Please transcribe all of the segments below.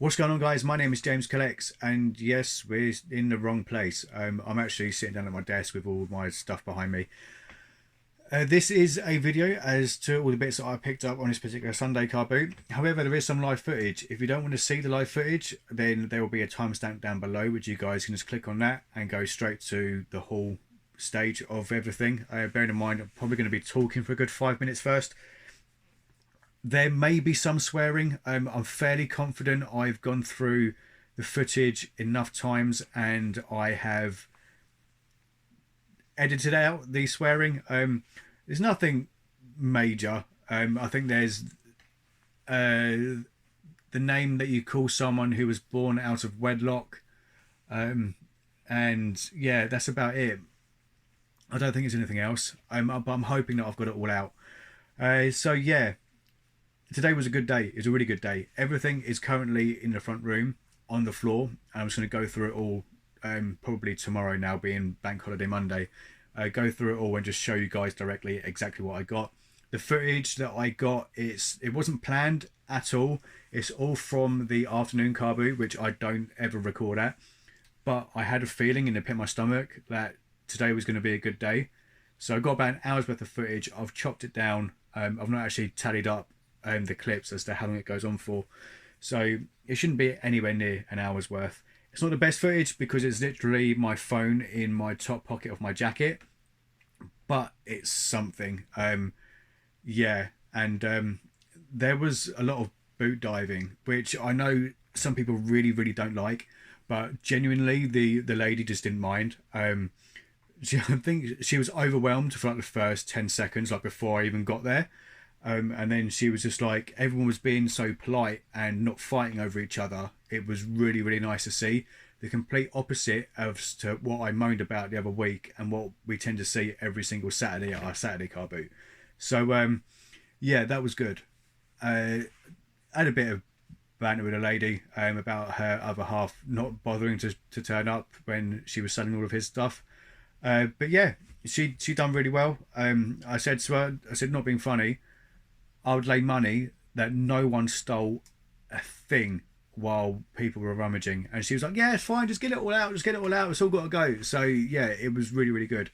What's going on, guys? My name is James Collects, and yes, we're in the wrong place. I'm actually sitting down at my desk with all my stuff behind me. This is a video as to all the bits that I picked up on this particular Sunday car boot. However, there is some live footage. If you don't want to see the live footage, then there will be a timestamp down below, which you guys can just click on that and go straight to the whole stage of everything. Bearing in mind, I'm probably going to be talking for a good 5 minutes first. There may be some swearing. I'm fairly confident I've gone through the footage enough times and I have edited out the swearing. There's nothing major. I think there's the name that you call someone who was born out of wedlock. And yeah, that's about it. I don't think there's anything else. But I'm hoping that I've got it all out. So yeah. Today was a good day. It was a really good day. Everything is currently in the front room on the floor. And I'm just going to go through it all probably tomorrow, now being Bank Holiday Monday. Go through it all and just show you guys directly exactly what I got. The footage that I got, it wasn't planned at all. It's all from the afternoon car boot, which I don't ever record at. But I had a feeling in the pit of my stomach that today was going to be a good day. So I got about an hour's worth of footage. I've chopped it down. I've not actually tallied up the clips as to how long it goes on for, so it shouldn't be anywhere near an hour's worth. It's not the best footage because it's literally my phone in my top pocket of my jacket, but it's something. Yeah, and there was a lot of boot diving, which I know some people really don't like, but genuinely the lady just didn't mind. I think she was overwhelmed for like the first 10 seconds, like before I even got there. And then she was just like, everyone was being so polite and not fighting over each other. It was really nice to see. The complete opposite as to what I moaned about the other week and what we tend to see every single Saturday at our Saturday car boot. So yeah, that was good. I had a bit of banter with a lady about her other half not bothering to turn up when she was selling all of his stuff. But yeah, she done really well. I said to her, not being funny, I would lay money that no one stole a thing while people were rummaging. And she was like, yeah, it's fine, just get it all out, it's all got to go. So yeah, it was really good.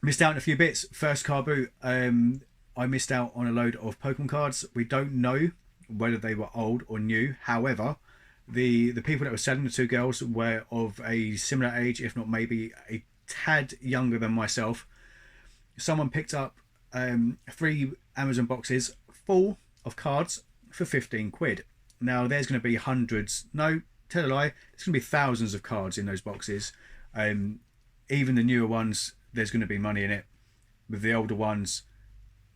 Missed out on a few bits. First car boot, I missed out on a load of Pokemon cards. We don't know whether they were old or new. However, the people that were selling, the two girls, were of a similar age, if not maybe a tad younger than myself. Someone picked up 3 Amazon boxes full of cards for 15 quid. Now there's going to be hundreds, no, tell a lie, there's going to be thousands of cards in those boxes. Even the newer ones, there's going to be money in it. With the older ones,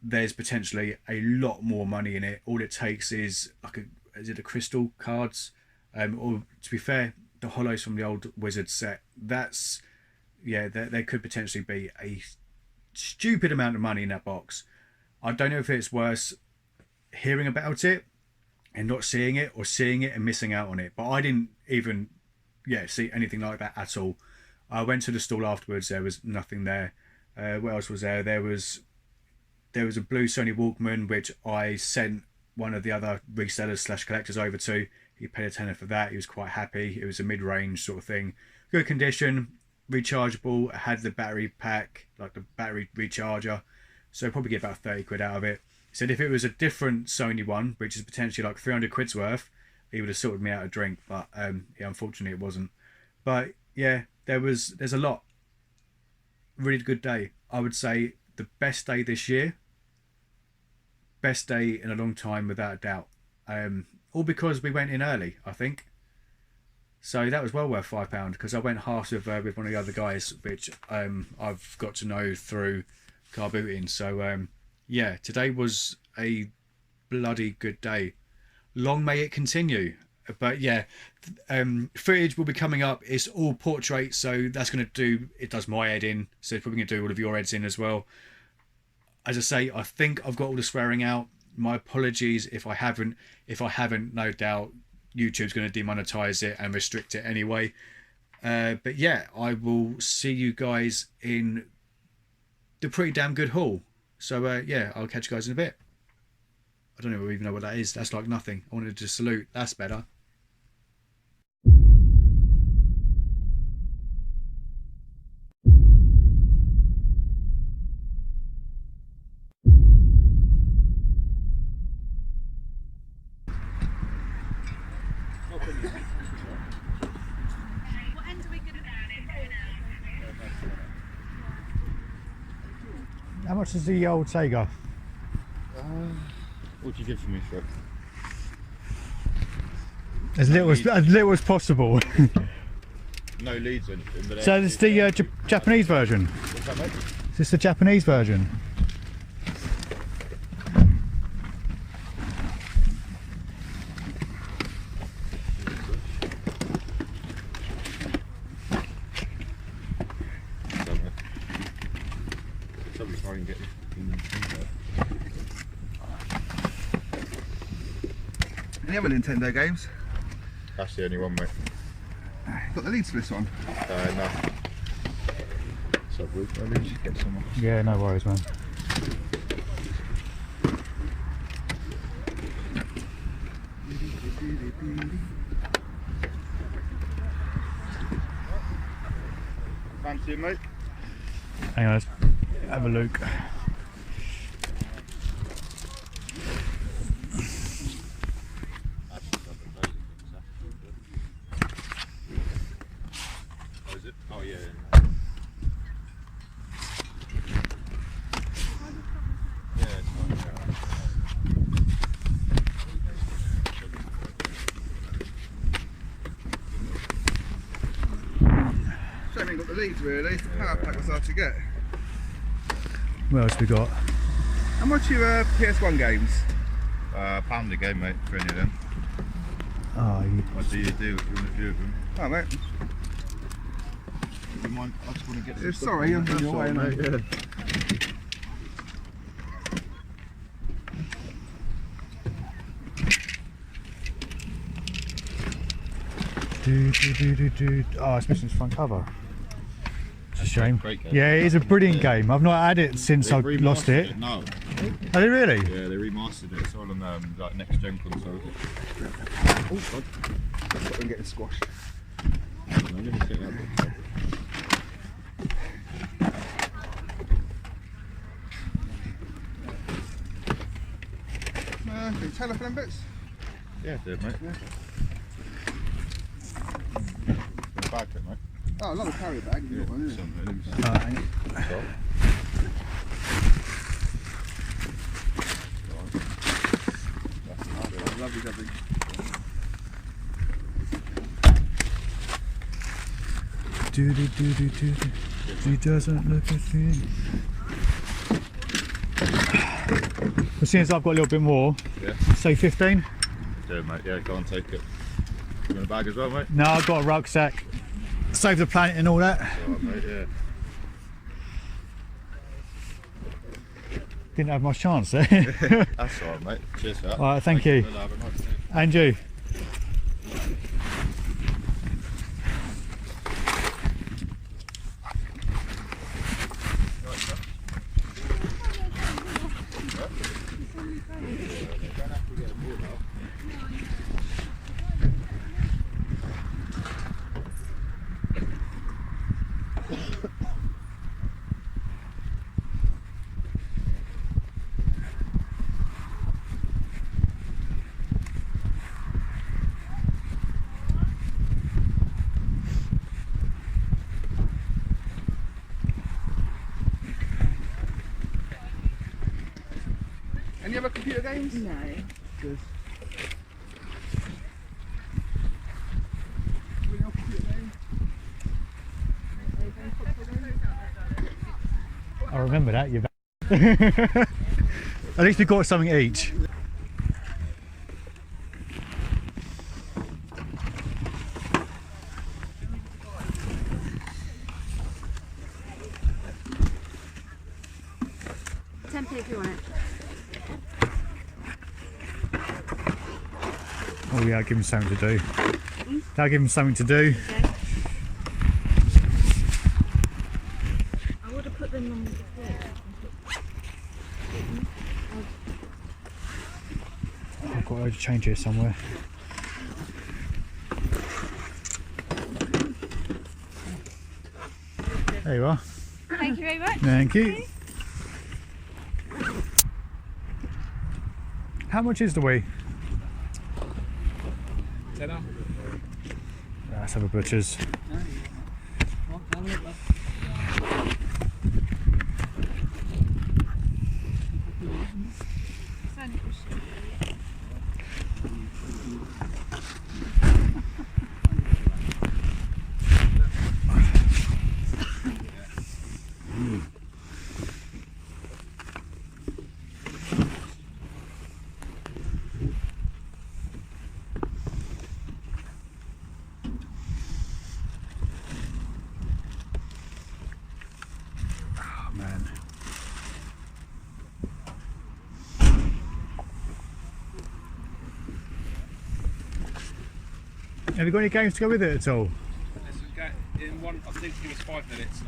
there's potentially a lot more money in it. All it takes is is it a crystal cards? Or to be fair, the hollows from the old Wizard set. That's, yeah, there could potentially be a stupid amount of money in that box. I don't know if it's worse hearing about it and not seeing it, or seeing it and missing out on it. But I didn't even see anything like that at all. I went to the stall afterwards. There was nothing there. What else was there? There was a blue Sony Walkman, which I sent one of the other resellers / collectors over to. He paid a tenner for that. He was quite happy. It was a mid-range sort of thing, good condition, rechargeable. It had the battery pack, like the battery recharger, so probably get about 30 quid out of it. He said if it was a different Sony one, which is potentially like 300 quid's worth, he would have sorted me out a drink, but yeah, unfortunately it wasn't. But yeah, there's a lot. Really good day. I would say the best day this year, best day in a long time without a doubt. All because we went in early, I think. So that was well worth £5 because I went halves with one of the other guys, which I've got to know through car booting. So yeah, today was a bloody good day. Long may it continue. But yeah, footage will be coming up. It's all portrait, so that's going to do, it does my head in, so it's probably going to do all of your heads in as well. As I say, I think I've got all the swearing out. My apologies if I haven't. If I haven't, no doubt YouTube's going to demonetize it and restrict it anyway. But yeah, I will see you guys in the pretty damn good haul. So yeah, I'll catch you guys in a bit. I don't even know what that is. That's like nothing. I wanted to salute. That's better. How much is the old Sega? What do you give for me for it? As little as possible. No leads or anything. But so it's the Japanese version. What's that, mate? Is this the Japanese version? Any other Nintendo games? That's the only one, mate. Got the leads for this one? No. So we'll just get some. Yeah, no worries, man. Fancy it, mate? Hang on, let's have a look. Oh yeah. Yeah, it's fine. Shame we ain't got the leads really. The power pack was hard to get. What else we got? How much are your PS1 games? £1 a game, mate, for any of them. Oh, What do you do if you want a few of them? Oh mate. Do you mind? I just want to get some Sorry, I'm That's your way, all right, mate. Yeah. Oh, it's missing its front cover. It's a shame. Great game. Yeah, it is a brilliant game. I've not had it since I lost it. No. Are they really? Yeah, they remastered it. It's all on like next gen consoles. Oh god. Got them getting squashed. Let me take that book. Can you tell us them bits? Yeah, it did, mate. Yeah. It's a bag, mate. Oh, I love the carry bag. Yeah, Got one, isn't it? some so. Lovely, lovely. She doesn't look at me. As soon as I've got a little bit more, Yeah. say 15. Yeah, mate. Yeah, go and take it. You want a bag as well, mate? No, I've got a rucksack. Save the planet and all that. All right, mate. Yeah. Didn't have much chance there. That's all right, mate. Cheers for that. All right, thank you. We'll have a nice day. And you. Any other computer games? No. Good. Any other computer games? I remember that. You. At least we got something each. £10 if you want it. Oh yeah, I'll give him something to do. I'll give him something to do. Okay. I would have put them on the floor. change here somewhere. There you are. Thank you very much. Thank you. How much is the wee? Tenner. Let's have a butcher's. Man. Have you got any games to go with it at all? In one, I think give us 5 minutes.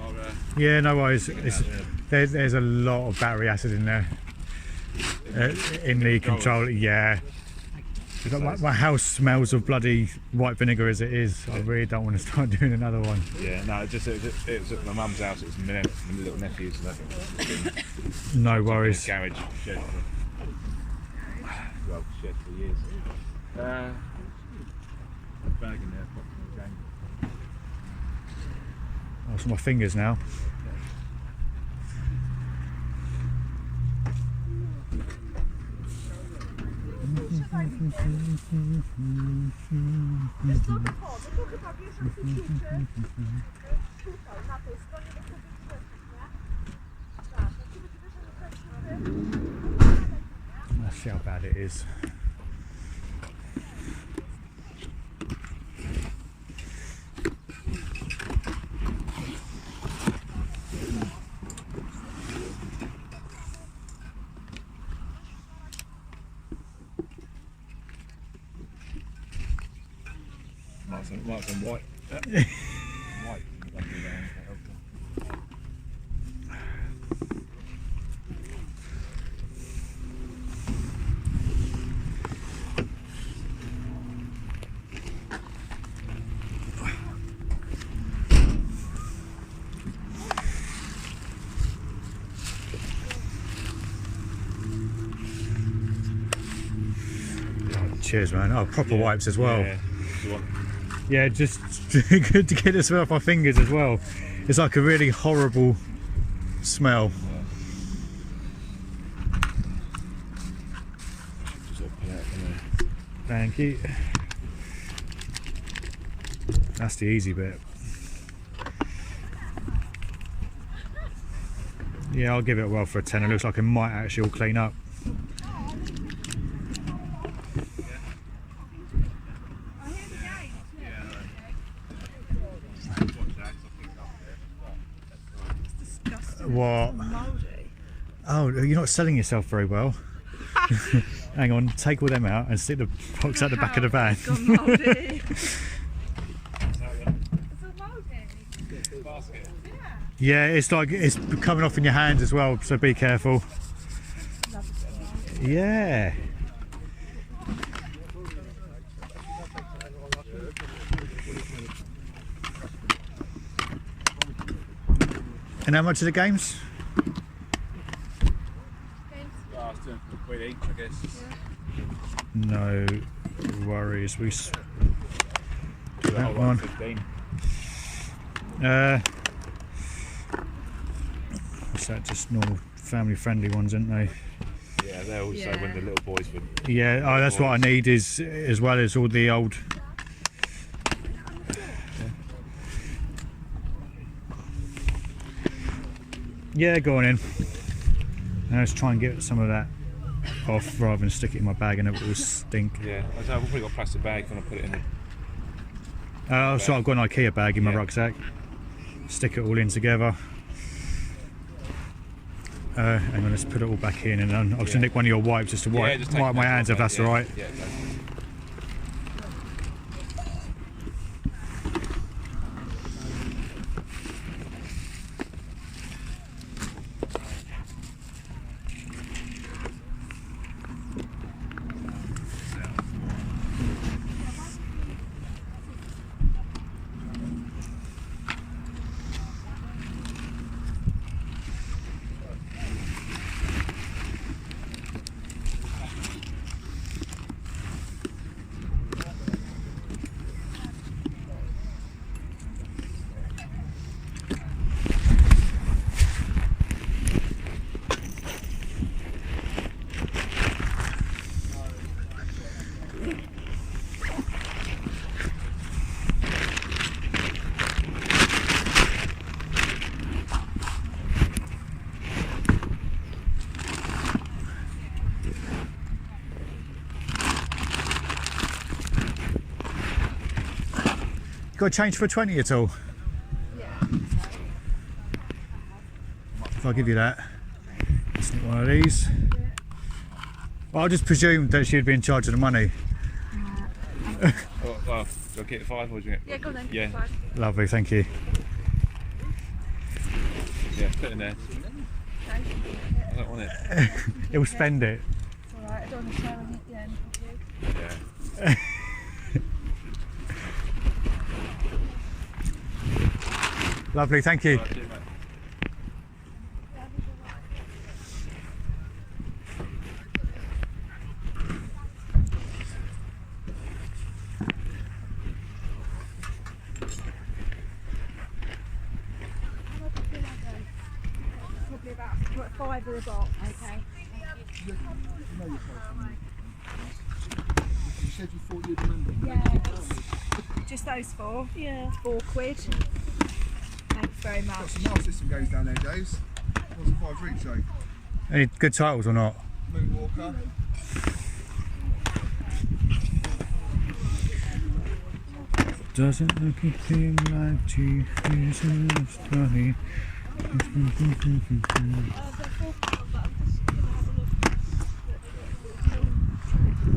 Yeah, no worries. There's a lot of battery acid in there. In the controller, yeah. My house smells of bloody white vinegar as it is. I really don't want to start doing another one. Yeah, no, it was at my mum's house. It was my little nephews. And No worries. Garage shed. Well, shed for years. Bag in there. Oh, it's on my fingers now. Let's see how bad it is. Marks on white. White. Cheers, man. Oh, proper wipes as well. Yeah. Yeah, just good to get the smell off my fingers as well. It's like a really horrible smell. Thank you. That's the easy bit. Yeah, I'll give it a whirl for a 10. It looks like it might actually all clean up. What? Oh, you're not selling yourself very well. Hang on, take all them out and stick the box at the back of the van. Yeah, it's like it's coming off in your hands as well, so be careful. Yeah. And how much are the games? £1 each, I guess. No worries. We That one. 15. What's that? Just normal family-friendly ones, aren't they? Yeah, they're also when the little boys would. Yeah. Oh, that's what I need is as well as all the old. Yeah, go on in. And let's try and get some of that off rather than stick it in my bag and it will stink. Yeah, I've probably got a plastic bag. When I put it in it. So I've got an IKEA bag in my rucksack. Stick it all in together. Hang on, let's put it all back in, and then I'll just nick one of your wipes just to wipe my hands if that's all right. Yeah, exactly. got change for a 20 at all? If I give you that, it's not one of these. Well, I just presumed that she'd be in charge of the money. Well, do I keep the 5 or do you get? Yeah, go on then. Yeah. Fine. Lovely, thank you. Yeah, put it in there. I don't want it. He'll spend it. It's alright, I don't want to share on it at the end. Yeah. Lovely, thank you. Right, cheers, mate. Probably about 5 of the box. Okay. You said you thought you'd remember. Yeah. Just those 4? Yeah. It's £4. Thanks very Got much. some mail system goes down there, James. What's the 5 for each though? Any good titles or not? Moonwalker. Doesn't look a thing like Jesus, funny.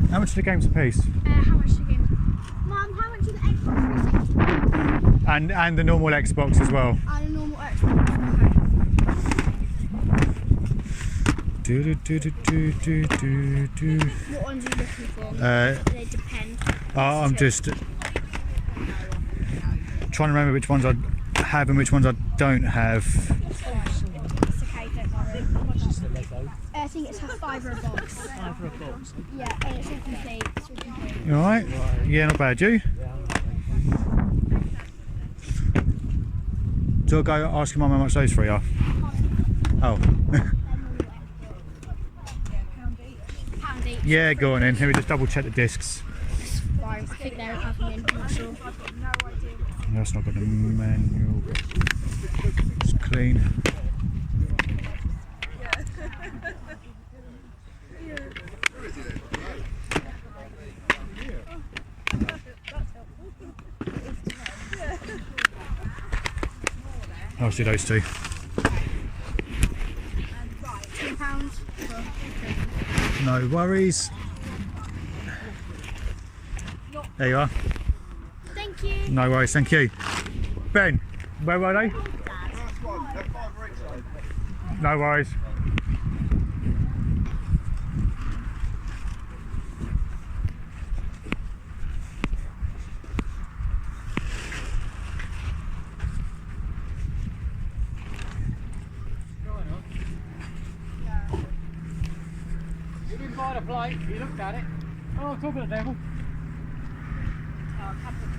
How much are the games a piece? How much do you give? Mum, how much is the Xbox 360? And the normal Xbox as well. And a normal Xbox. Do. What ones are you looking for? They depend. I'm just trying to remember which ones I have and which ones I don't have. It's okay, don't worry. I think it's a £5 a box. £5 a box? Yeah, and it's all complete. It's all complete. You alright? Yeah, not bad. You? Do I go ask your mum how much those three are? Oh. Pound each. Yeah, go on in. Here we just double check the discs. Right, I think they're having in, I'm not sure. That's not got the manual. It's clean. I'll see those two. £2. No worries. There you are. Thank you. No worries, thank you. Ben, where were they? Last one. They're 5 for each though. No worries. You didn't buy the plate, you looked at it. Oh, talk of the devil. Oh, a couple of £20.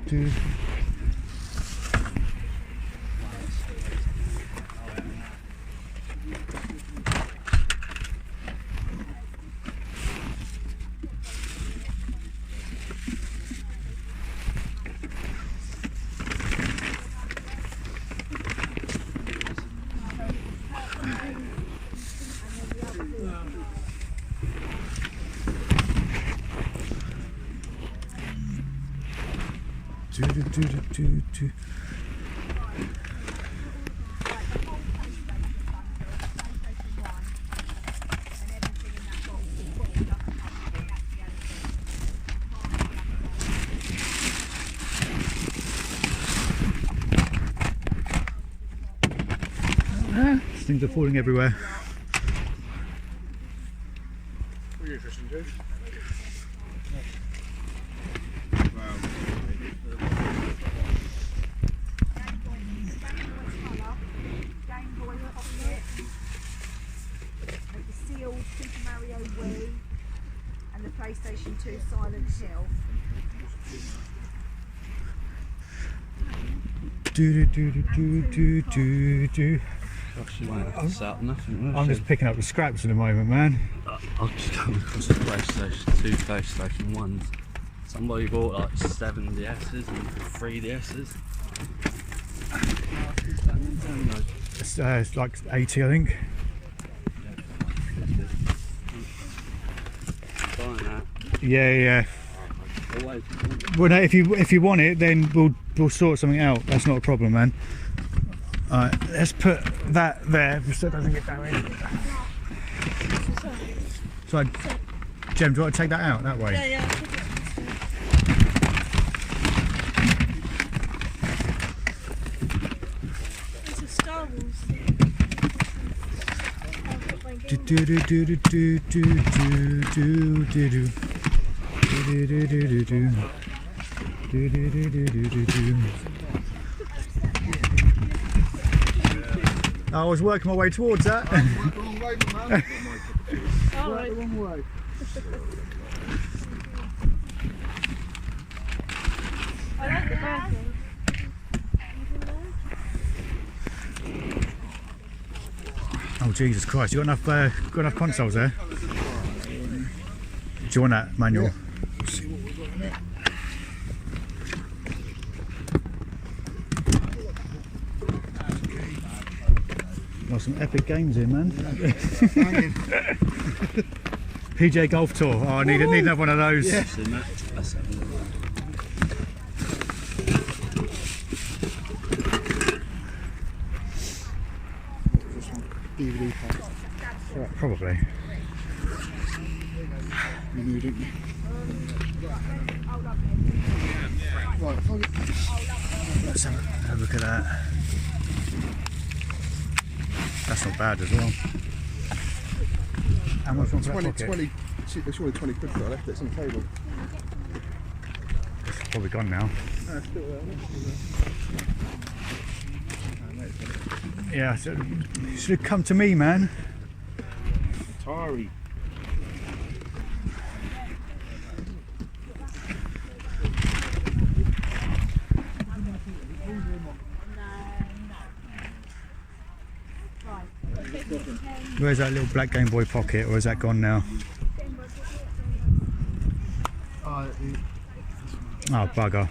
Do. Things are falling everywhere. What are you interested in, James? Game Boy Pocket, the sealed Super Mario Wii, and the PlayStation 2 Silent Hill. Do. Gosh, you won't have to set up nothing. will I'm you? just picking up the scraps at the moment, man. I've just come across the PlayStation 2, PlayStation 1s. Somebody bought like 7 DSs and 3 DSs. It's like 80, I think. Yeah. Always. Well, no, if you want it, then we'll sort something out. That's not a problem, man. All right, let's put that there so it doesn't get damaged. So, Jem, do you want to take that out that way? Yeah. It's a Star Wars thing. I was working my way towards that. Wrong way, man. All right. The wrong way. I like the bird one. Oh Jesus Christ! You got enough consoles there? Do you want that manual? Let's see what we've got in it. Got some epic games here, man. PJ Golf Tour. Oh, I need another one of those. Yeah. Let's have a look. DVD pack. Probably. You knew, didn't you? Right, if I get Let's have a look at that. That's not bad as well. How much on that 20, pocket? 20, there's surely 20 quid for that left, it's on the table. It's probably gone now. No, it's still there, Yeah, so you should have come to me, man. Atari. Where's that little black Game Boy pocket, or is that gone now? Oh, Oh, bugger.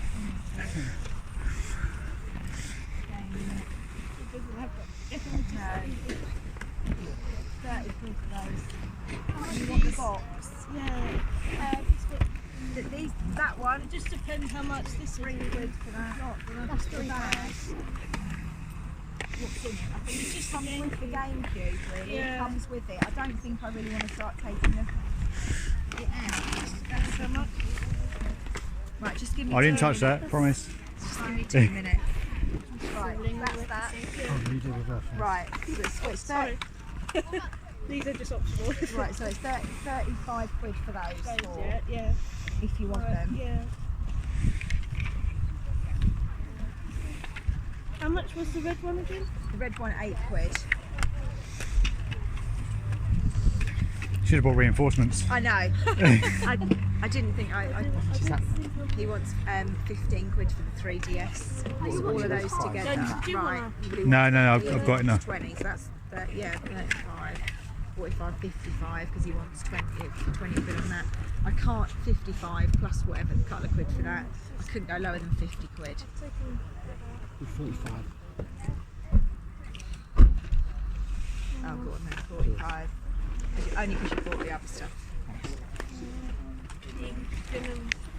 You want the box? Yeah. That one. It just depends how much this is. £3 for that. That's £3. What's in it? I think it's just something with the GameCube, really. Yeah. It comes with it. I don't think I really want to start taking it out. That's how much? Right, just give me I didn't 2 touch that, promise. Just give me 2 minutes. Right, that's that. Right, so it's 30. These are just optional. Right, so it's 35 quid for those four, Yeah. if you want them. Yeah. How much was the red one again? The red one, 8 quid. Should have bought reinforcements. I know. I didn't think he wants 15 quid for the 3DS. All of those together. No, do you Right. wanna- But he No, wants- no, he I've got wants enough. 20, so that's 35, 45, 55 because he wants 20 quid on that. I can't 55 plus whatever, a couple of quid for that. I couldn't go lower than 50 quid. 45. Oh, go on then, 45. Only because you bought the other stuff.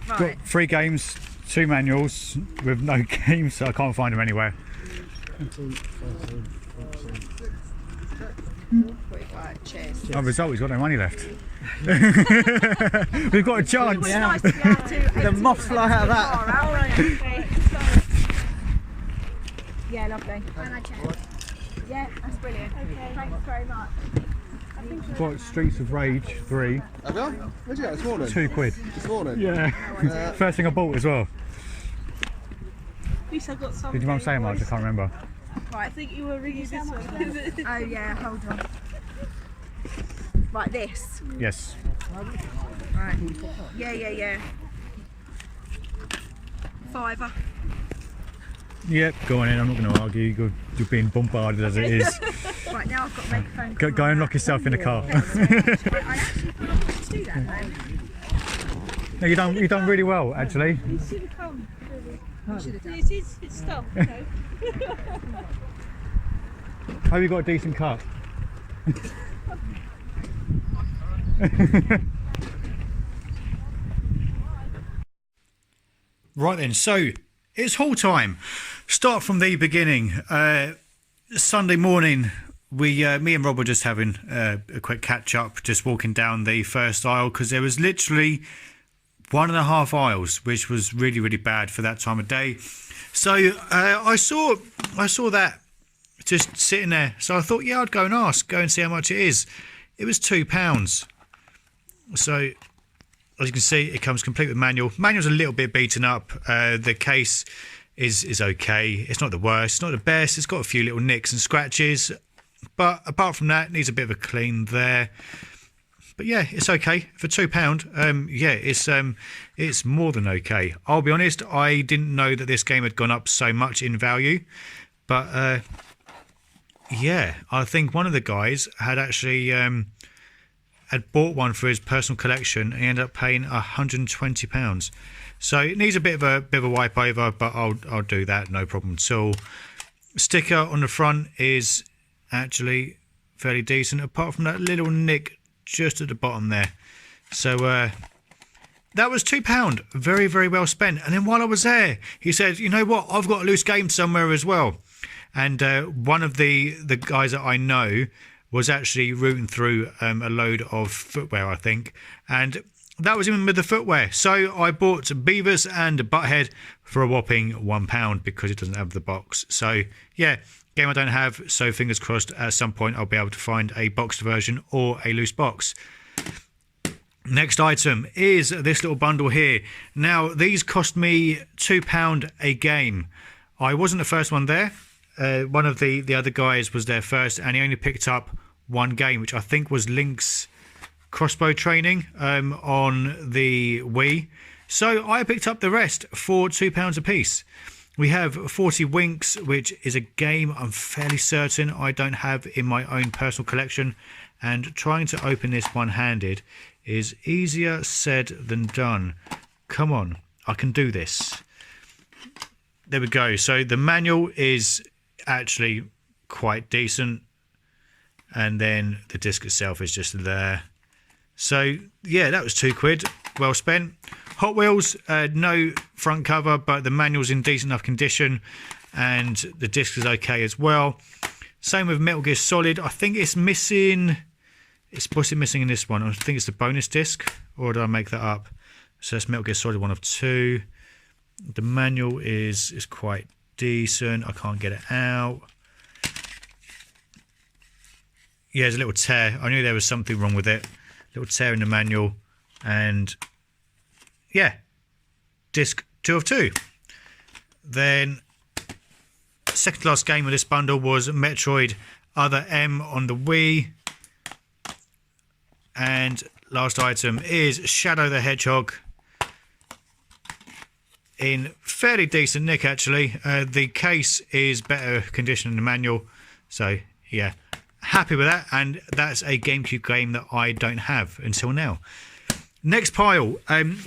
Got Right. 3 games, 2 manuals with no games, so I can't find them anywhere. 45. Cheers. Oh, result, he's got no money left. We've got a chance. It's nice to be able to. The moths fly out of that. Yeah, lovely. Yeah, that's brilliant. Okay. Thanks very much. Got Streets of Rage 3, Have you? Where'd you go this morning? 2 quid. This morning? Yeah. First thing I bought as well. At least I got something. Did your mum say much? I can't remember. I think you were ringing this one. Oh yeah, hold on. Right, this. Yes. Right. Yeah. £5. Yep, go on in, I'm not going to argue. You're being bombarded as it is. Right, now I've got to make a phone call. Go and lock yourself in the car. I actually forgot to do that though. No, you've done really well, actually. You should have come. I should have done. It's stuff, okay? Hope you got a decent cut. Right then, so it's haul time. Start from the beginning. Sunday morning, me and Rob were just having a quick catch up, just walking down the first aisle because there was literally 1.5 aisles, which was really, really bad for that time of day. So I saw that just sitting there. So I thought, yeah, I'd go and see how much it is. It was £2. So as you can see, it comes complete with manual. Manual's a little bit beaten up. The case is okay. It's not the worst. It's not the best. It's got a few little nicks and scratches. But apart from that, it needs a bit of a clean there. But yeah, it's okay for £2. Yeah, it's more than okay. I'll be honest, I didn't know that this game had gone up so much in value. But yeah, I think one of the guys had actually had bought one for his personal collection and he ended up paying £120. So it needs a bit of a wipe over, but I'll do that, no problem at all. Sticker on the front is actually fairly decent, apart from that little nick just at the bottom there. So that was £2, very, very well spent. And then while I was there, he said, you know what, I've got a loose game somewhere as well. And one of the guys that I know was actually rooting through a load of footwear, I think, and that was even with the footwear. So I bought Beavis and Butthead for a whopping £1 because it doesn't have the box. So yeah, game I don't have, so fingers crossed at some point I'll be able to find a boxed version or a loose box. Next item is this little bundle here. Now these cost me £2 a game. I wasn't the first one there. One of the other guys was there first and he only picked up one game, which I think was Link's crossbow training on the Wii. So I picked up the rest for £2 a piece. We have 40 Winks, which is a game I'm fairly certain I don't have in my own personal collection, and trying to open this one-handed is easier said than done. Come on, I can do this. There we go. So the manual is actually quite decent, and then the disc itself is just there. So yeah, that was £2, well spent. Hot Wheels, no front cover, but the manual's in decent enough condition and the disc is okay as well. Same with Metal Gear Solid. I think it's missing, what's it missing in this one? I think it's the bonus disc, or did I make that up? So that's Metal Gear Solid 1 of 2. The manual is quite decent. I can't get it out. Yeah, there's a little tear. I knew there was something wrong with it. Little tear in the manual. And yeah, disc 2 of 2. Then second to last game of this bundle was Metroid Other M on the Wii. And last item is Shadow the Hedgehog in fairly decent nick actually. The case is better condition than the manual, so yeah, happy with that. And that's a GameCube game that I don't have until now. Next pile,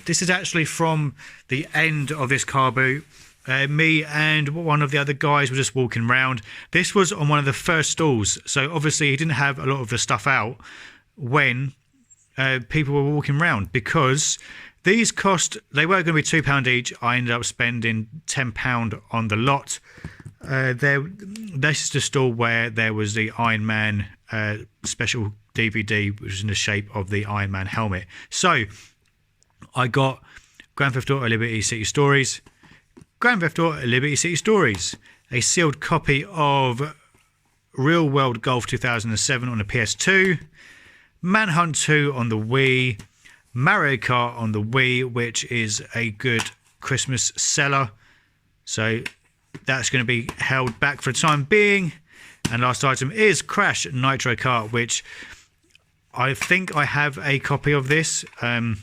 this is actually from the end of this car boot. Me and one of the other guys were just walking around. This was on one of the first stalls, so obviously he didn't have a lot of the stuff out when people were walking around, because these cost, they were going to be £2 each. I ended up spending £10 on the lot. This is the stall where there was the Iron Man special DVD, which was in the shape of the Iron Man helmet. So I got Grand Theft Auto Liberty City Stories, Grand Theft Auto Liberty City Stories, a sealed copy of Real World Golf 2007 on the PS2, Manhunt 2 on the Wii, Mario Kart on the Wii, which is a good Christmas seller, so that's going to be held back for the time being. And last item is Crash Nitro Kart, which I think I have a copy of this. I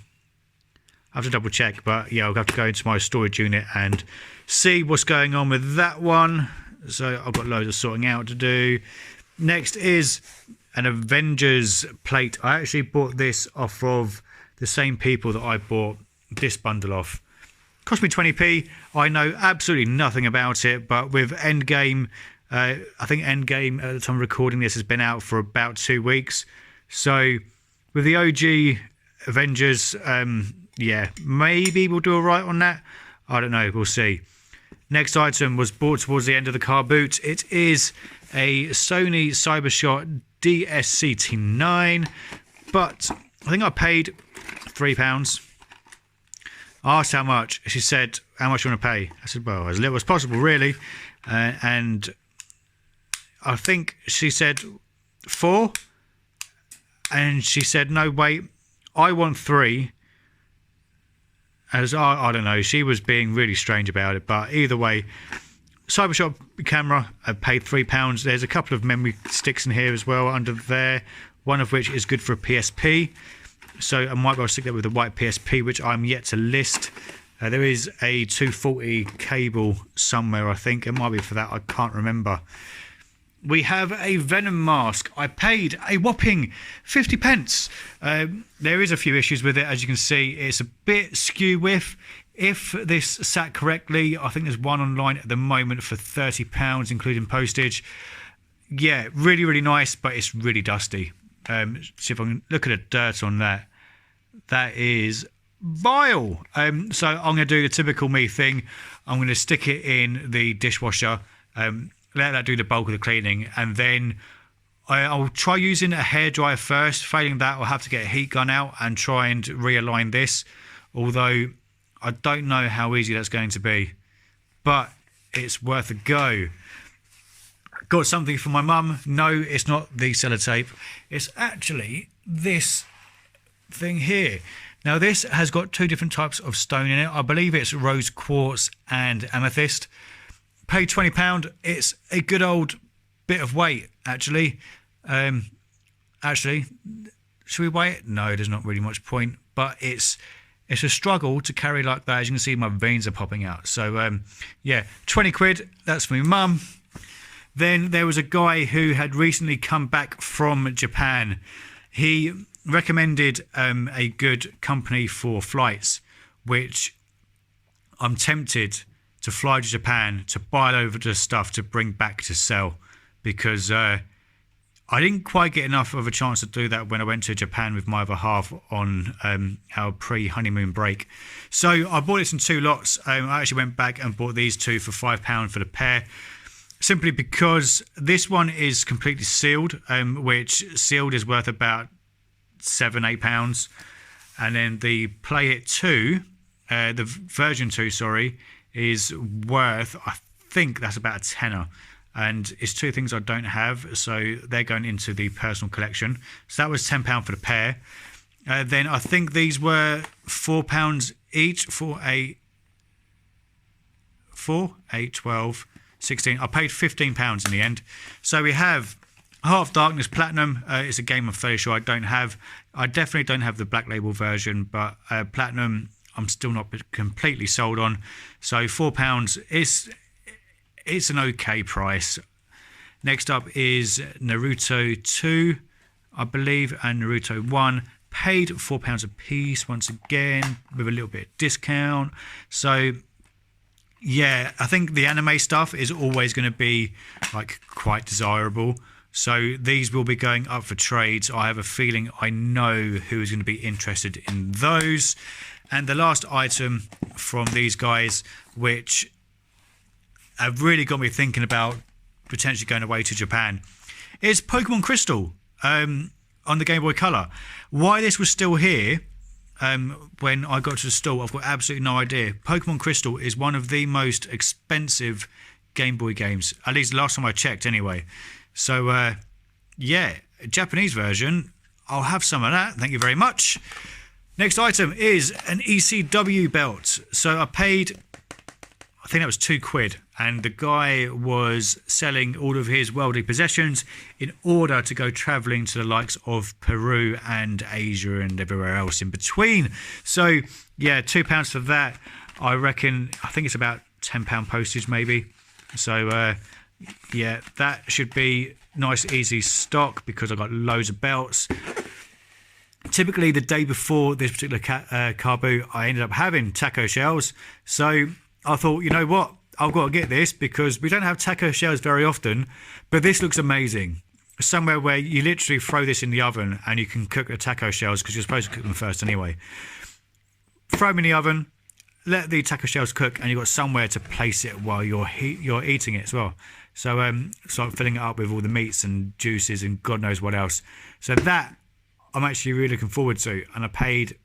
have to double check, but yeah, I'll have to go into my storage unit and see what's going on with that one. So I've got loads of sorting out to do. Next is an Avengers plate. I actually bought this off of the same people that I bought this bundle off. Cost me 20p. I know absolutely nothing about it, but with Endgame, I think Endgame at the time of recording this has been out for about 2 weeks. So with the OG Avengers, yeah, maybe we'll do alright on that. I don't know. We'll see. Next item was bought towards the end of the car boot. It is a Sony CyberShot DSCT9, but I think I paid £3. I asked how much. She said, how much do you want to pay? I said, well, as little as possible, really. And I think she said 4. And she said, no, wait, I want 3. As I don't know, she was being really strange about it. But either way, CyberShot camera, I paid £3. There's a couple of memory sticks in here as well under there, one of which is good for a PSP. So I might well stick that with the white PSP, which I'm yet to list. There is a 240 cable somewhere, I think. It might be for that, I can't remember. We have a Venom mask. I paid a whopping 50p. There is a few issues with it, as you can see. It's a bit skew width. If this sat correctly, I think there's one online at the moment for £30, including postage. Yeah, really, really nice, but it's really dusty. See if I can look at the dirt on that. That is vile. So I'm going to do the typical me thing. I'm going to stick it in the dishwasher, let that do the bulk of the cleaning, and then I'll try using a hairdryer first. Failing that, I'll have to get a heat gun out and try and realign this, although I don't know how easy that's going to be, but it's worth a go. Got something for my mum. No, it's not the sellotape. It's actually this thing here. Now, this has got 2 different types of stone in it. I believe it's rose quartz and amethyst. Paid £20. It's a good old bit of weight, actually. Should we weigh it? No, there's not really much point, but it's a struggle to carry like that. As you can see, my veins are popping out. So, yeah, 20 quid. That's for my mum. Then there was a guy who had recently come back from Japan. He recommended a good company for flights, which I'm tempted to fly to Japan to buy over the stuff to bring back to sell, because I didn't quite get enough of a chance to do that when I went to Japan with my other half on our pre-honeymoon break. So I bought this in 2 lots. I actually went back and bought these 2 for £5 for the pair, simply because this one is completely sealed, which sealed is worth about £7-8, and then the Play It 2, the version 2, sorry, is worth, I think that's about a tenner. And it's 2 things I don't have, so they're going into the personal collection. So that was £10 for the pair. Then I think these were £4 each for 4, 8, 12, 16. I paid £15 in the end. So we have Heart of Darkness Platinum. It's a game I'm fairly sure I don't have. I definitely don't have the Black Label version, but Platinum I'm still not completely sold on. So £4 it's an okay price. Next up is Naruto 2, I believe, and Naruto 1. Paid £4 a piece once again with a little bit of discount. So yeah, I think the anime stuff is always going to be like quite desirable. So these will be going up for trades. I have a feeling I know who is going to be interested in those. And the last item from these guys, which have really got me thinking about potentially going away to Japan, is Pokemon Crystal on the Game Boy Color. Why this was still here when I got to the store, I've got absolutely no idea. Pokemon Crystal is one of the most expensive Game Boy games, at least the last time I checked anyway. So, yeah, Japanese version, I'll have some of that. Thank you very much. Next item is an ECW belt. So I paid, I think that was £2, and the guy was selling all of his worldly possessions in order to go travelling to the likes of Peru and Asia and everywhere else in between. So yeah, £2 for that. I reckon, I think it's about £10 postage maybe. So yeah, that should be nice easy stock because I've got loads of belts. Typically the day before this particular car boot, I ended up having taco shells. So I thought, you know what, I've got to get this because we don't have taco shells very often, but this looks amazing. Somewhere where you literally throw this in the oven and you can cook the taco shells because you're supposed to cook them first anyway. Throw them in the oven, let the taco shells cook, and you've got somewhere to place it while you're eating it as well. So start filling it up with all the meats and juices and God knows what else. So that I'm actually really looking forward to. And I think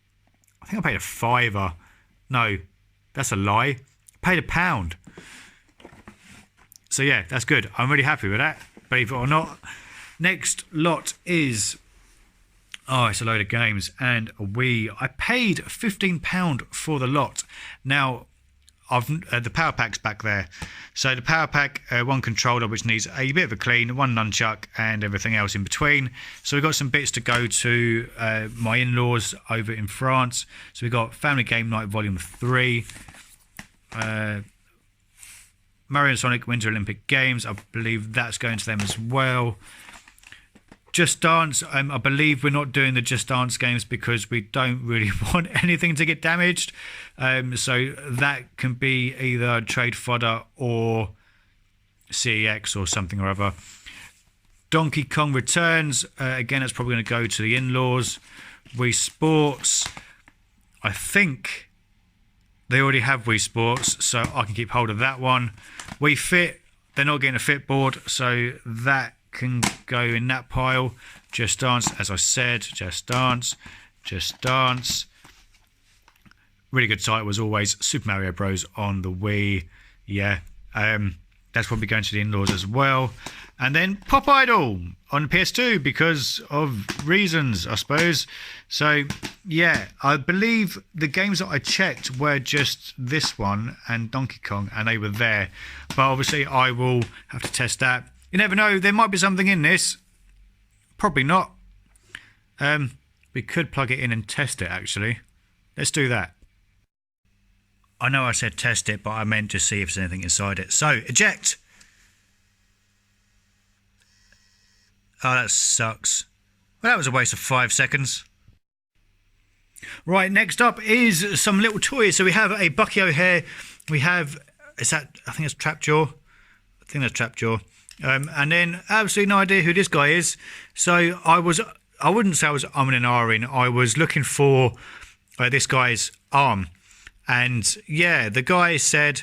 I paid £5. No, that's a lie. I paid £1. So yeah, that's good. I'm really happy with that, believe it or not. Next lot is, it's a load of games and I paid £15 for the lot. Now, the power pack's back there. So the power pack, one controller which needs a bit of a clean, one nunchuck and everything else in between. So we've got some bits to go to my in-laws over in France. So we've got Family Game Night Volume 3, Mario and Sonic Winter Olympic Games, I believe that's going to them as well. Just Dance, I believe we're not doing the Just Dance games because we don't really want anything to get damaged. So that can be either trade fodder or CEX or something or other. Donkey Kong Returns, again, that's probably going to go to the in-laws. Wii Sports, I think they already have Wii Sports, so I can keep hold of that one. Wii Fit, they're not getting a Fit board, so that can go in that pile. Just Dance, as I said, Just Dance. Really good title as always. Super Mario Bros. On the Wii. Yeah, that's probably going to the in-laws as well. And then Pop Idol on PS2 because of reasons, I suppose. So, yeah, I believe the games that I checked were just this one and Donkey Kong, and they were there. But obviously, I will have to test that. You never know, there might be something in this. Probably not. We could plug it in and test it, actually. Let's do that. I know I said test it, but I meant to see if there's anything inside it. So, eject. Oh, that sucks. Well, that was a waste of 5 seconds. Right, next up is some little toys. So we have a Bucky O'Hare. We have, I think it's Trapjaw. And then absolutely no idea who this guy is. So I wouldn't say I was umming and ahhing. I was looking for this guy's arm. And yeah, the guy said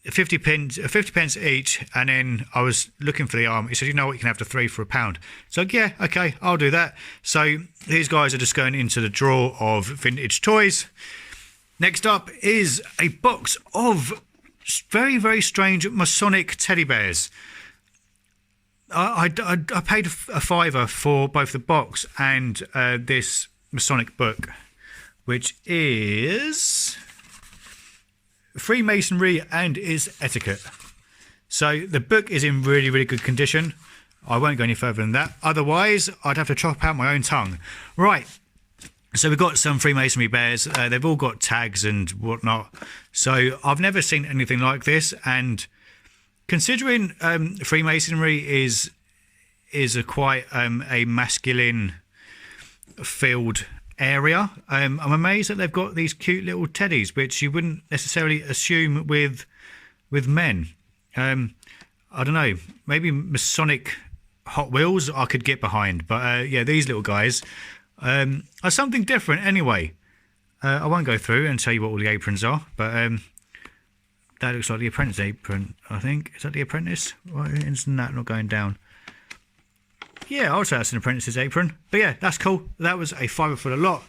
50 pence each, and then I was looking for the arm. He said, you know what, you can have the 3 for £1. So yeah, okay, I'll do that. So these guys are just going into the drawer of vintage toys. Next up is a box of very, very strange Masonic teddy bears. I paid a £5 for both the box and this Masonic book, which is Freemasonry and is Etiquette. So the book is in really, really good condition. I won't go any further than that. Otherwise, I'd have to chop out my own tongue. Right. So we've got some Freemasonry bears. They've all got tags and whatnot. So I've never seen anything like this. And considering Freemasonry is a quite a masculine field area, I'm amazed that they've got these cute little teddies, which you wouldn't necessarily assume with men. I don't know, maybe Masonic Hot Wheels I could get behind, but yeah, these little guys are something different anyway. I won't go through and tell you what all the aprons are, but that looks like the Apprentice apron, I think. Is that the Apprentice? Why isn't that not going down? Yeah, I'll say that's an Apprentice's apron. But yeah, that's cool. That was a £5 for the lot.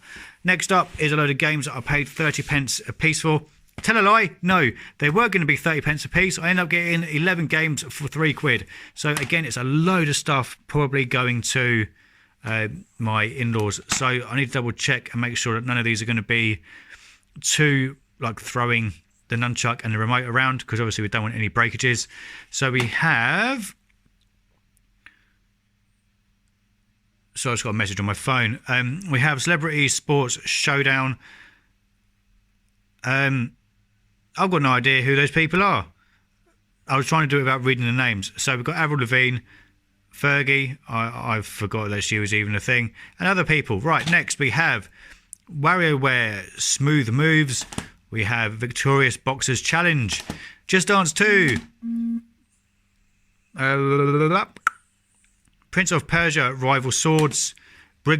Next up is a load of games that I paid 30 pence a piece for. Tell a lie, no, they were going to be 30 pence a piece. I ended up getting 11 games for £3. So again, it's a load of stuff probably going to my in-laws. So I need to double check and make sure that none of these are going to be too like throwing the nunchuck and the remote around, because obviously we don't want any breakages. So we have... So I just got a message on my phone. We have Celebrity Sports Showdown. I've got no idea who those people are. I was trying to do it without reading the names. So we've got Avril Lavigne, Fergie. I forgot that she was even a thing. And other people. Right, next we have WarioWare Smooth Moves. We have Victorious Boxers Challenge. Just Dance 2. Prince of Persia Rival Swords. Oh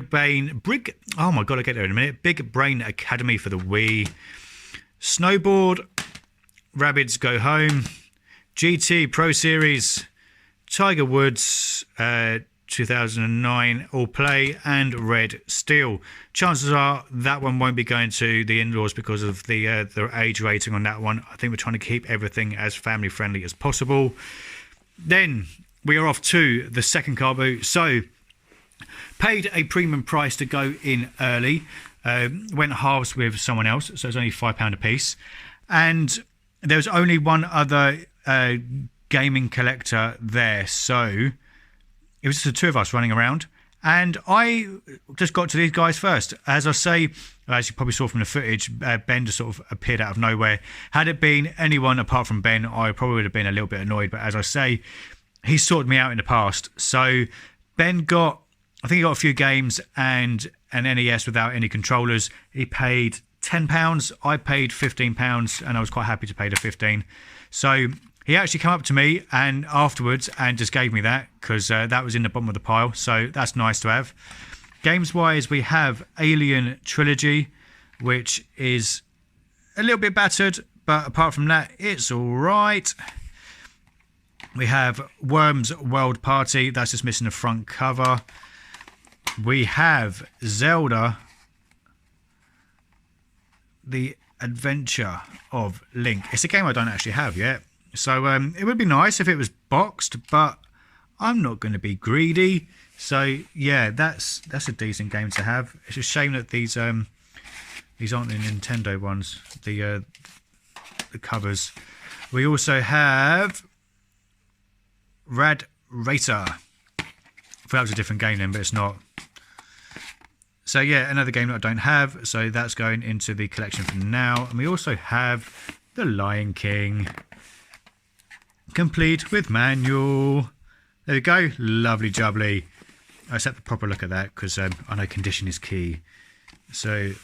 my god, I'll get there in a minute. Big Brain Academy for the Wii. Snowboard, Rabbids Go Home, GT Pro Series, Tiger Woods 2009 All Play, and Red Steel. Chances are that one won't be going to the in-laws because of the age rating on that one. I think we're trying to keep everything as family friendly as possible. Then we are off to the second car boot. So paid a premium price to go in early. Went halves with someone else, so it's only £5 a piece. And there was only one other gaming collector there, so it was just the two of us running around. And I just got to these guys first. As I say, as you probably saw from the footage, Ben just sort of appeared out of nowhere. Had it been anyone apart from Ben, I probably would have been a little bit annoyed. But as I say, he sorted me out in the past. So Ben I think he got a few games and an NES without any controllers. He paid £10. I paid £15, and I was quite happy to pay the 15. So he actually came up to me and afterwards and just gave me that because that was in the bottom of the pile. So that's nice to have. Games wise, we have Alien Trilogy, which is a little bit battered, but apart from that, it's all right. We have Worms World Party. That's just missing the front cover. We have Zelda, The Adventure of Link. It's a game I don't actually have yet. So it would be nice if it was boxed, but I'm not going to be greedy. So yeah, that's a decent game to have. It's a shame that these aren't the Nintendo ones, the covers. We also have Rad Racer. I thought that was a different game then, but it's not. So yeah, another game that I don't have. So that's going into the collection for now. And we also have The Lion King, complete with manual. There we go. Lovely jubbly. Let's have a proper look at that because I know condition is key. So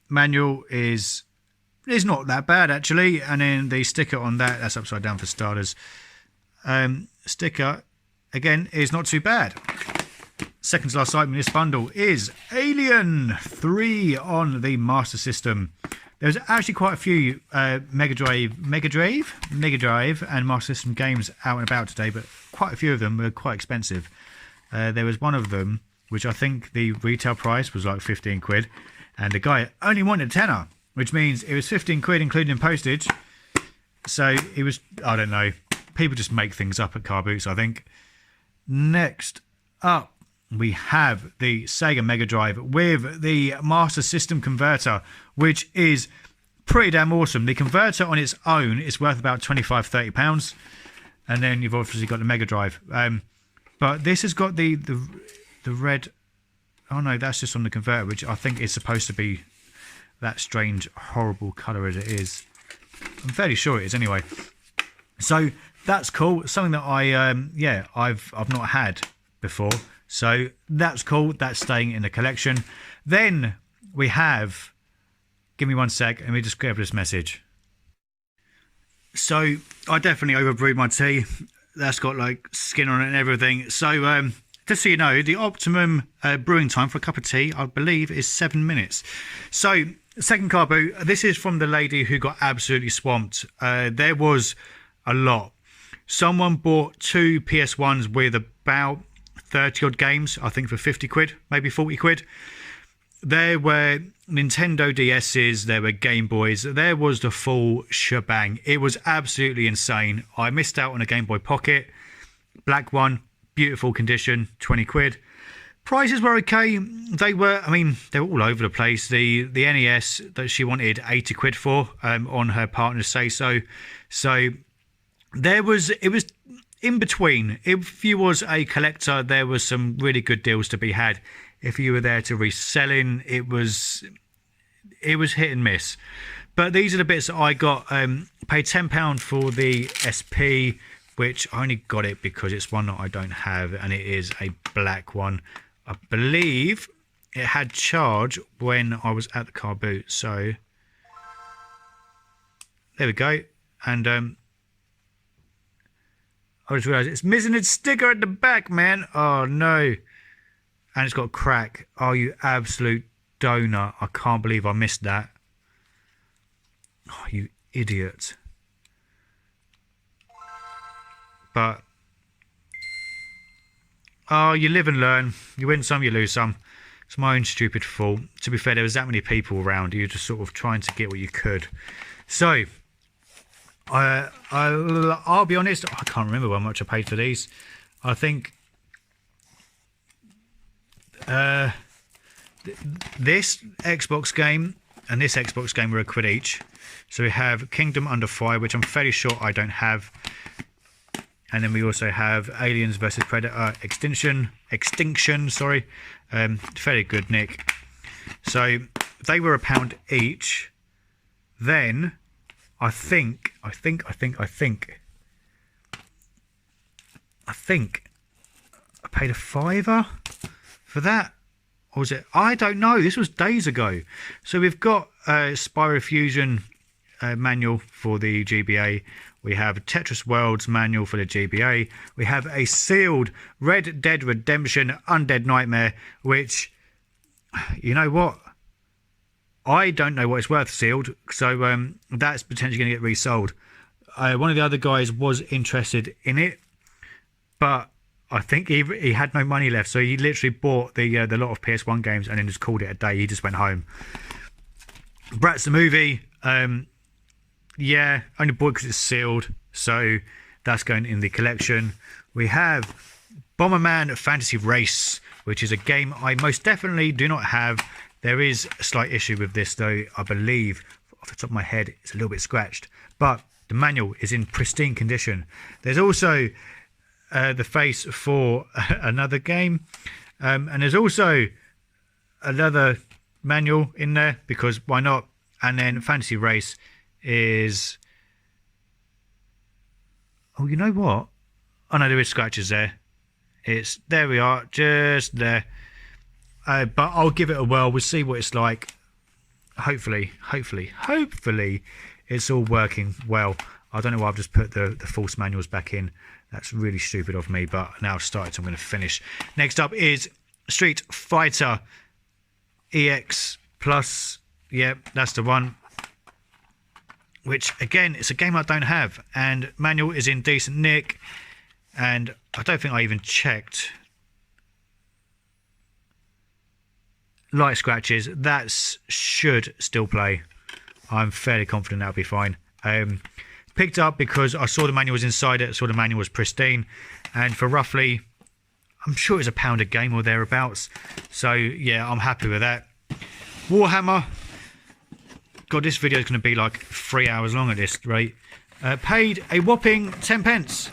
manual is not that bad actually. And then the sticker on that's upside down for starters. Sticker again is not too bad. Second to last item in this bundle is Alien 3 on the Master System. There's actually quite a few Mega Drive and Master System games out and about today, but quite a few of them were quite expensive. There was one of them, which I think the retail price was like 15 quid, and the guy only wanted a tenner, which means it was 15 quid including postage. So it was, I don't know, people just make things up at car boots, I think. Next up, we have the Sega Mega Drive with the Master System converter, which is pretty damn awesome. The converter on its own is worth about £25-30, and then you've obviously got the Mega Drive. But this has got the red. Oh no, that's just on the converter, which I think is supposed to be that strange, horrible colour as it is. I'm fairly sure it is anyway. So that's cool. Something that I've not had before. So that's cool. That's staying in the collection. Then we have, give me one sec, let me just grab this message. So I definitely overbrewed my tea. That's got like skin on it and everything. So just so you know, the optimum brewing time for a cup of tea, I believe, is 7 minutes. So second car boot, this is from the lady who got absolutely swamped. There was a lot. Someone bought 2 PS1s with about 30 odd games, I think for 50 quid, maybe 40 quid. There were Nintendo DS's, there were Game Boys, there was the full shebang. It was absolutely insane. I missed out on a Game Boy Pocket, black one, beautiful condition, 20 quid. Prices were okay. They were all over the place. The NES that she wanted 80 quid for on her partner's say so. So it was in between. If you was a collector, there was some really good deals to be had. If you were there to reselling, it was hit and miss. But these are the bits that I got. Paid £10 for the SP, which I only got it because it's one that I don't have, and it is a black one. I believe it had charge when I was at the car boot. So there we go. And I just realised it's missing its sticker at the back, man. Oh no. And it's got a crack. Oh, you absolute donut. I can't believe I missed that. Oh, you idiot. But, oh, you live and learn. You win some, you lose some. It's my own stupid fault. To be fair, there was that many people around. You're just sort of trying to get what you could. So, I'll be honest, I can't remember how much I paid for these. I think this Xbox game and this Xbox game were a quid each. So we have Kingdom Under Fire, which I'm fairly sure I don't have. And then we also have Aliens vs Predator Extinction, sorry. Fairly good, Nick. So they were £1 each. Then I think I paid a £5 for that. Or was it? I don't know. This was days ago. So we've got Spyro Fusion manual for the GBA. We have Tetris Worlds manual for the GBA. We have a sealed Red Dead Redemption Undead Nightmare, which, you know what? I don't know what it's worth sealed, so that's potentially going to get resold. One of the other guys was interested in it, but I think he had no money left, so he literally bought the lot of PS1 games and then just called it a day. He just went home. Bratz the movie, yeah, only bought because it's sealed, so that's going in the collection. We have Bomberman Fantasy Race, which is a game I most definitely do not have. There is a slight issue with this, though. I believe, off the top of my head, it's a little bit scratched, but the manual is in pristine condition. There's also the face for another game, and there's also another manual in there, because why not? And then Fantasy Race is, oh, you know what? Oh no, there is scratches there. It's, there we are, just there. But I'll give it a whirl. We'll see what it's like. Hopefully it's all working well. I don't know why I've just put the false manuals back in. That's really stupid of me, but now I've started, so I'm going to finish. Next up is Street Fighter EX Plus. Yeah, that's the one. Which, again, it's a game I don't have. And manual is in decent nick. And I don't think I even checked. Light scratches. That should still play. I'm fairly confident that'll be fine. Picked up because I saw the manual was inside it. Saw the manual was pristine. And for roughly, I'm sure it's £1 a game or thereabouts. So, yeah, I'm happy with that. Warhammer. God, this video is going to be like 3 hours long at this rate. Paid a whopping 10p.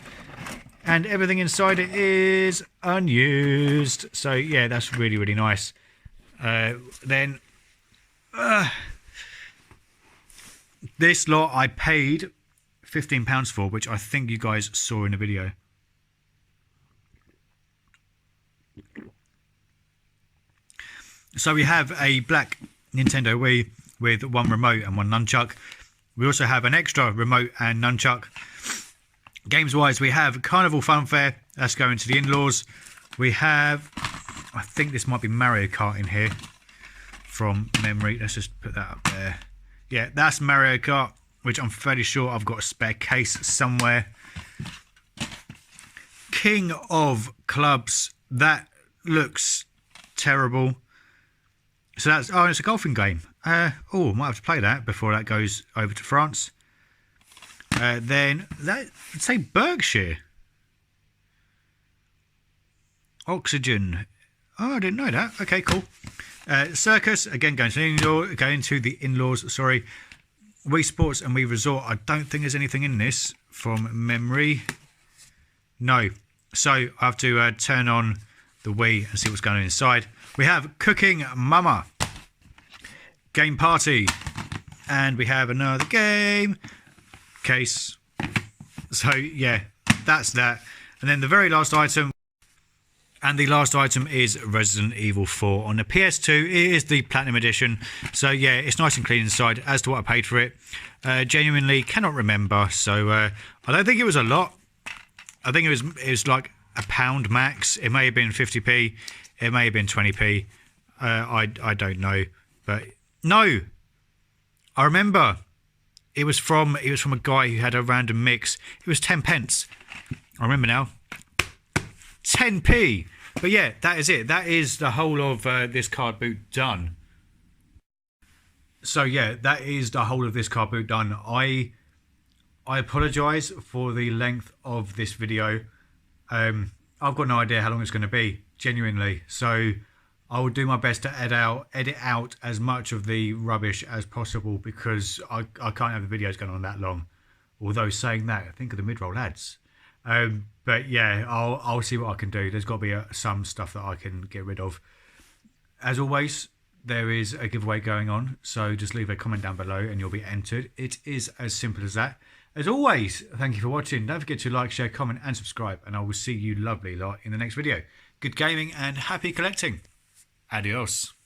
And everything inside it is unused. So, yeah, that's really, really nice. Then, this lot I paid £15 for, which I think you guys saw in the video. So we have a black Nintendo Wii with one remote and one nunchuck. We also have an extra remote and nunchuck. Games wise, we have Carnival Funfair. That's going to the in-laws. We have, I think this might be Mario Kart in here from memory. Let's just put that up there. Yeah, that's Mario Kart, which I'm fairly sure I've got a spare case somewhere. King of Clubs. That looks terrible. So that's, oh, it's a golfing game. Oh, might have to play that before that goes over to France. Then, that, let's say Berkshire. Oxygen. Oh, I didn't know that. Okay, cool. Circus, again, going to the in-laws, sorry. Wii Sports and Wii Resort. I don't think there's anything in this from memory. No. So, I have to turn on the Wii and see what's going on inside. We have Cooking Mama. Game Party. And we have another game case. So, yeah, that's that. And then the very last item. And the last item is Resident Evil 4 on the PS2. It is the Platinum Edition. So, yeah, it's nice and clean inside as to what I paid for it. Genuinely cannot remember. So, I don't think it was a lot. I think it was like £1 max. It may have been 50p. It may have been 20p. I don't know. But, no. I remember It was from a guy who had a random mix. It was 10 pence. I remember now. 10p. But yeah, that is it. That is the whole of this card boot done. So yeah, that is the whole of this card boot done. I apologise for the length of this video. I've got no idea how long it's going to be, genuinely. So I will do my best to edit out as much of the rubbish as possible, because I can't have the videos going on that long. Although saying that, think of the mid-roll ads. But yeah, I'll see what I can do. There's got to be some stuff that I can get rid of. As always, there is a giveaway going on, so just leave a comment down below and you'll be entered. It is as simple as that. As always, thank you for watching. Don't forget to like, share, comment and subscribe, and I will see you lovely lot in the next video. Good gaming and happy collecting. Adios.